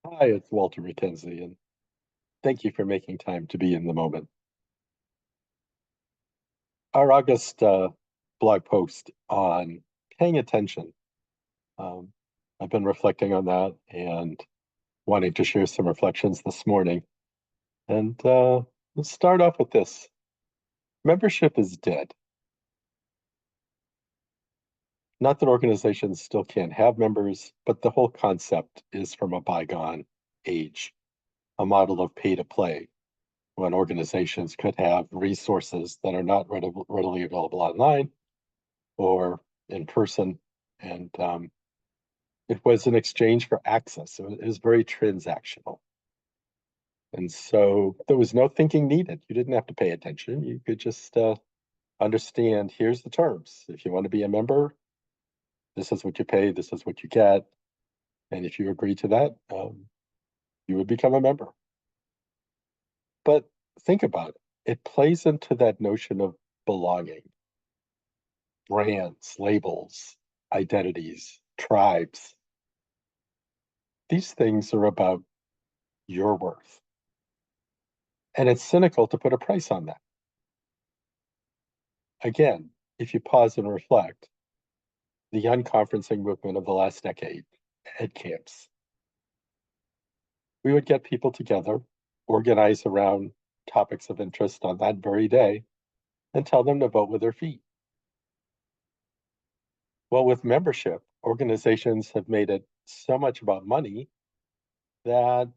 Hi, it's Walter McKenzie, and thank you for making time to be in the moment. Our August blog post on paying attention. Um, I've been reflecting on that and wanting to share some reflections this morning. And let's start off with this. Membership is dead. Not that organizations still can't have members, but the whole concept is from a bygone age, a model of pay to play, when organizations could have resources that are not readily available online or in person. And it was an exchange for access. It was very transactional. And so there was no thinking needed. You didn't have to pay attention. You could just understand here's the terms. If you want to be a member, this is what you pay, this is what you get. And if you agree to that, you would become a member. But think about it. It plays into that notion of belonging, brands, labels, identities, tribes. These things are about your worth. And it's cynical to put a price on that. Again, if you pause and reflect, the unconferencing movement of the last decade at camps, we would get people together, organize around topics of interest on that very day, and tell them to vote with their feet. Well, with membership, organizations have made it so much about money that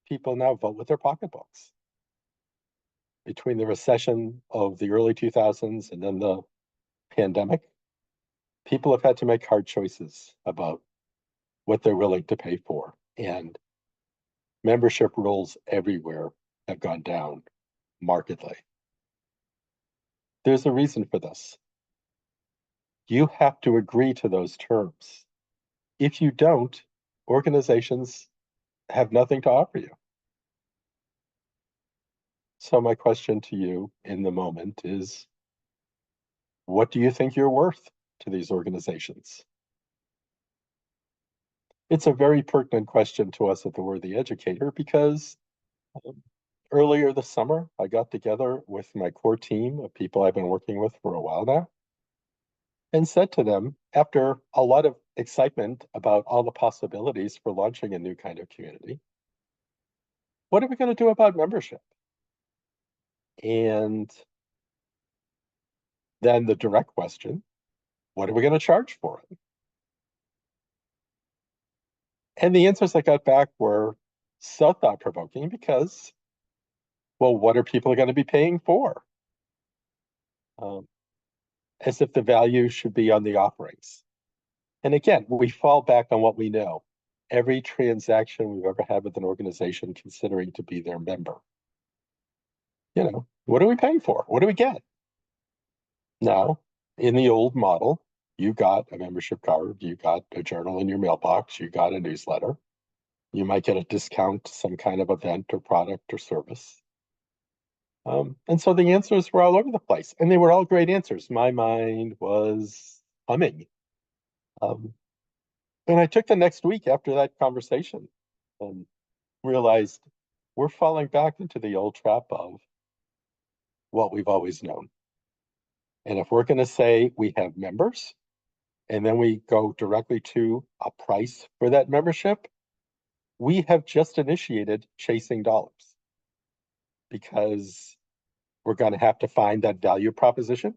people now vote with their pocketbooks. Between the recession of the early 2000s and then the pandemic, people have had to make hard choices about what they're willing to pay for. And membership rules everywhere have gone down markedly. There's a reason for this. You have to agree to those terms. If you don't, organizations have nothing to offer you. So, my question to you in the moment is what do you think you're worth to these organizations? It's a very pertinent question to us at the Worthy Educator because um, earlier this summer, I got together with my core team of people I've been working with for a while now and said to them, after a lot of excitement about all the possibilities for launching a new kind of community, what are we going to do about membership? And then the direct question, what are we going to charge for it? And the answers I got back were so thought provoking because, well, what are people going to be paying for? Um, as if the value should be on the offerings. And again, we fall back on what we know. Every transaction we've ever had with an organization considering to be their member. What are we paying for? What do we get? Now, in the old model, you got a membership card, you got a journal in your mailbox, you got a newsletter. You might get a discount to some kind of event or product or service. And so the answers were all over the place, and they were all great answers. My mind was humming. Um, and I took the next week after that conversation and realized we're falling back into the old trap of what we've always known. And if we're going to say we have members and then we go directly to a price for that membership, we have just initiated chasing dollars because we're going to have to find that value proposition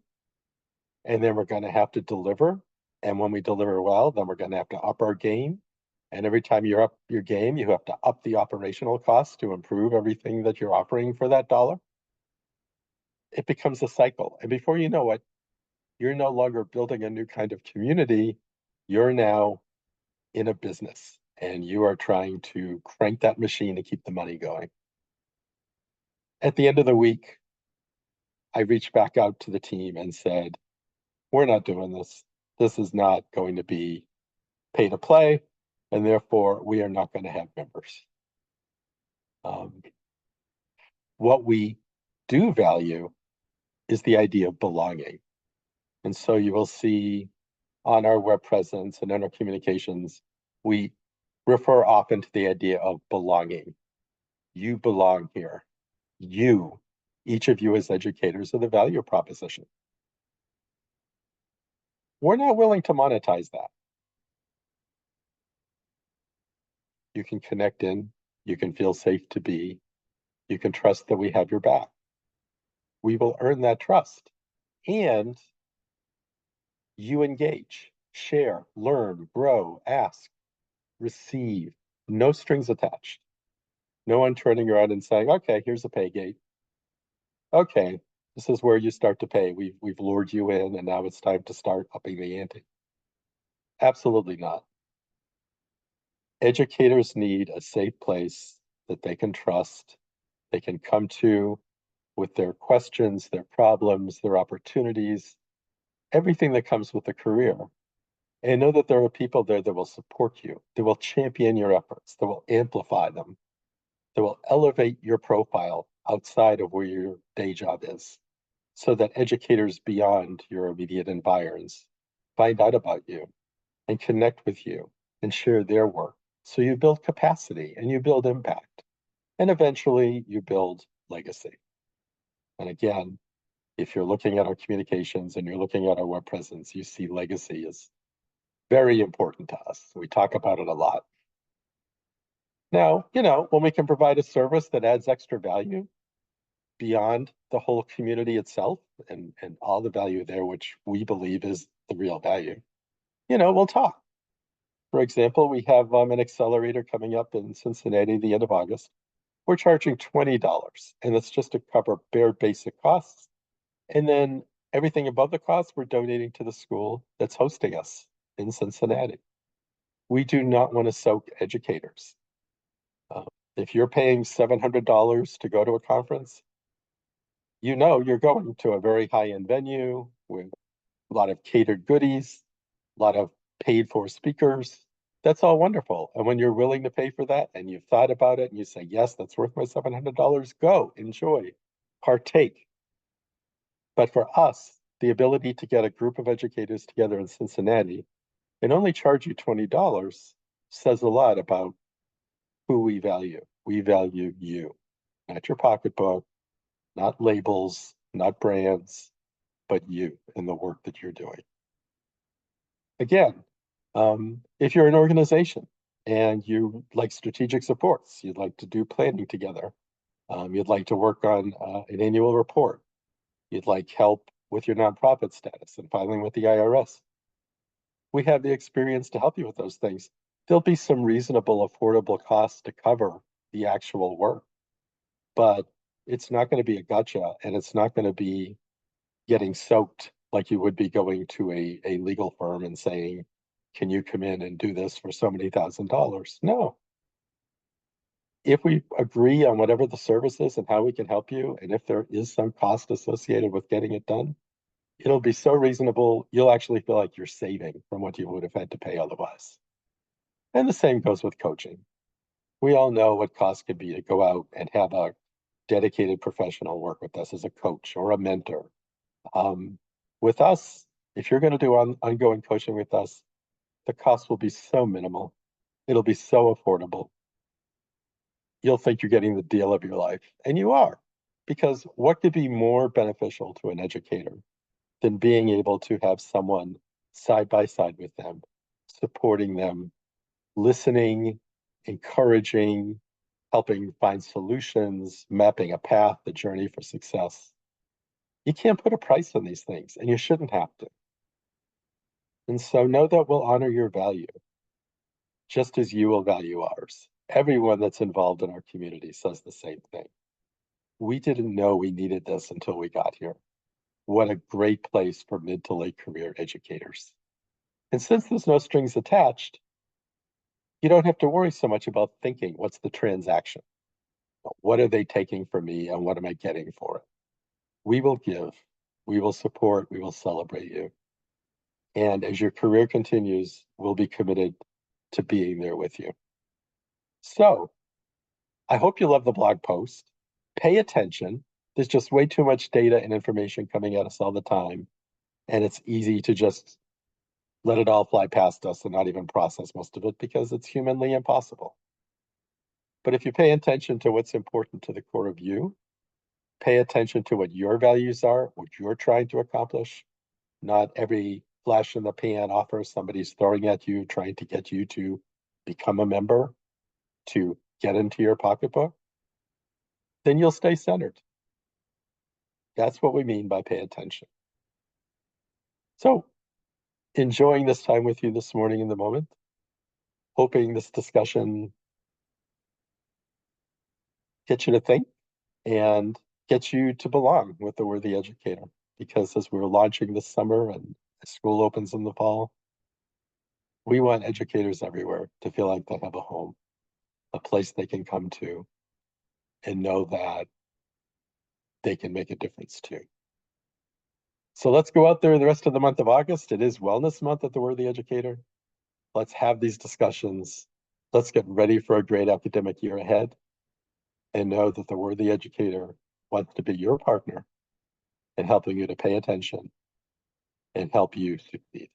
and then we're going to have to deliver. And when we deliver well, then we're going to have to up our game. And every time you're up your game, you have to up the operational costs to improve everything that you're offering for that dollar. It becomes a cycle. And before you know it, you're no longer building a new kind of community. You're now in a business and you are trying to crank that machine to keep the money going. At the end of the week, I reached back out to the team and said, we're not doing this. This is not going to be pay to play, and therefore we are not going to have members. Um, what we do value is the idea of belonging. And so you will see on our web presence and in our communications, we refer often to the idea of belonging. You belong here. You, each of you as educators, are the value proposition. We're not willing to monetize that. You can connect in, you can feel safe to be, you can trust that we have your back. We will earn that trust. And you engage, share, learn, grow, ask, receive, no strings attached. No one turning around and saying, okay, here's a pay gate. Okay, this is where you start to pay. We've lured you in and now it's time to start upping the ante. Absolutely not. Educators need a safe place that they can trust, they can come to with their questions, their problems, their opportunities, everything that comes with a career. And know that there are people there that will support you, that will champion your efforts, that will amplify them, that will elevate your profile outside of where your day job is, so that educators beyond your immediate environs find out about you and connect with you and share their work. So you build capacity and you build impact. And eventually you build legacy. And again, if you're looking at our communications and you're looking at our web presence, you see legacy is very important to us. We talk about it a lot. Now, when we can provide a service that adds extra value beyond the whole community itself and all the value there, which we believe is the real value, we'll talk. For example, we have an accelerator coming up in Cincinnati the end of August. We're charging $20, and that's just to cover bare basic costs. And then everything above the cost, we're donating to the school that's hosting us in Cincinnati. We do not want to soak educators. If you're paying $700 to go to a conference, you're going to a very high-end venue with a lot of catered goodies, a lot of paid for speakers. That's all wonderful. And when you're willing to pay for that and you've thought about it and you say, yes, that's worth my $700, go, enjoy, partake. But for us, the ability to get a group of educators together in Cincinnati and only charge you $20 says a lot about who we value. We value you, not your pocketbook, not labels, not brands, but you and the work that you're doing. Again, if you're an organization and you like strategic supports, you'd like to do planning together, you'd like to work on an annual report, you'd like help with your nonprofit status and filing with the IRS, we have the experience to help you with those things. There'll be some reasonable, affordable costs to cover the actual work, but it's not going to be a gotcha and it's not going to be getting soaked like you would be going to a legal firm and saying, can you come in and do this for so many $1,000s? No. If we agree on whatever the service is and how we can help you, and if there is some cost associated with getting it done, it'll be so reasonable, you'll actually feel like you're saving from what you would have had to pay otherwise. And the same goes with coaching. We all know what costs could be to go out and have a dedicated professional work with us as a coach or a mentor. With us, if you're going to do ongoing coaching with us, the cost will be so minimal. It'll be so affordable. You'll think you're getting the deal of your life, and you are. Because what could be more beneficial to an educator than being able to have someone side by side with them, supporting them, listening, encouraging, helping find solutions, mapping a path, the journey for success. You can't put a price on these things, and you shouldn't have to. And so know that we'll honor your value, just as you will value ours. Everyone that's involved in our community says the same thing. We didn't know we needed this until we got here. What a great place for mid to late career educators. And since there's no strings attached, you don't have to worry so much about thinking, what's the transaction? What are they taking from me and what am I getting for it? We will give, we will support, we will celebrate you. And as your career continues, we'll be committed to being there with you. So I hope you love the blog post. Pay attention. There's just way too much data and information coming at us all the time. And it's easy to just let it all fly past us and not even process most of it because it's humanly impossible. But if you pay attention to what's important to the core of you, pay attention to what your values are, what you're trying to accomplish, not every flash in the pan offer somebody's throwing at you, trying to get you to become a member, to get into your pocketbook, then you'll stay centered. That's what we mean by pay attention. So, enjoying this time with you this morning in the moment, hoping this discussion gets you to think and gets you to belong with the Worthy Educator. Because as we're launching this summer and school opens in the fall, we want educators everywhere to feel like they have a home, a place they can come to and know that they can make a difference too. So let's go out there the rest of the month of August. It is Wellness Month at the Worthy Educator. Let's have these discussions. Let's get ready for a great academic year ahead and know that the Worthy Educator wants to be your partner in helping you to pay attention and help you succeed.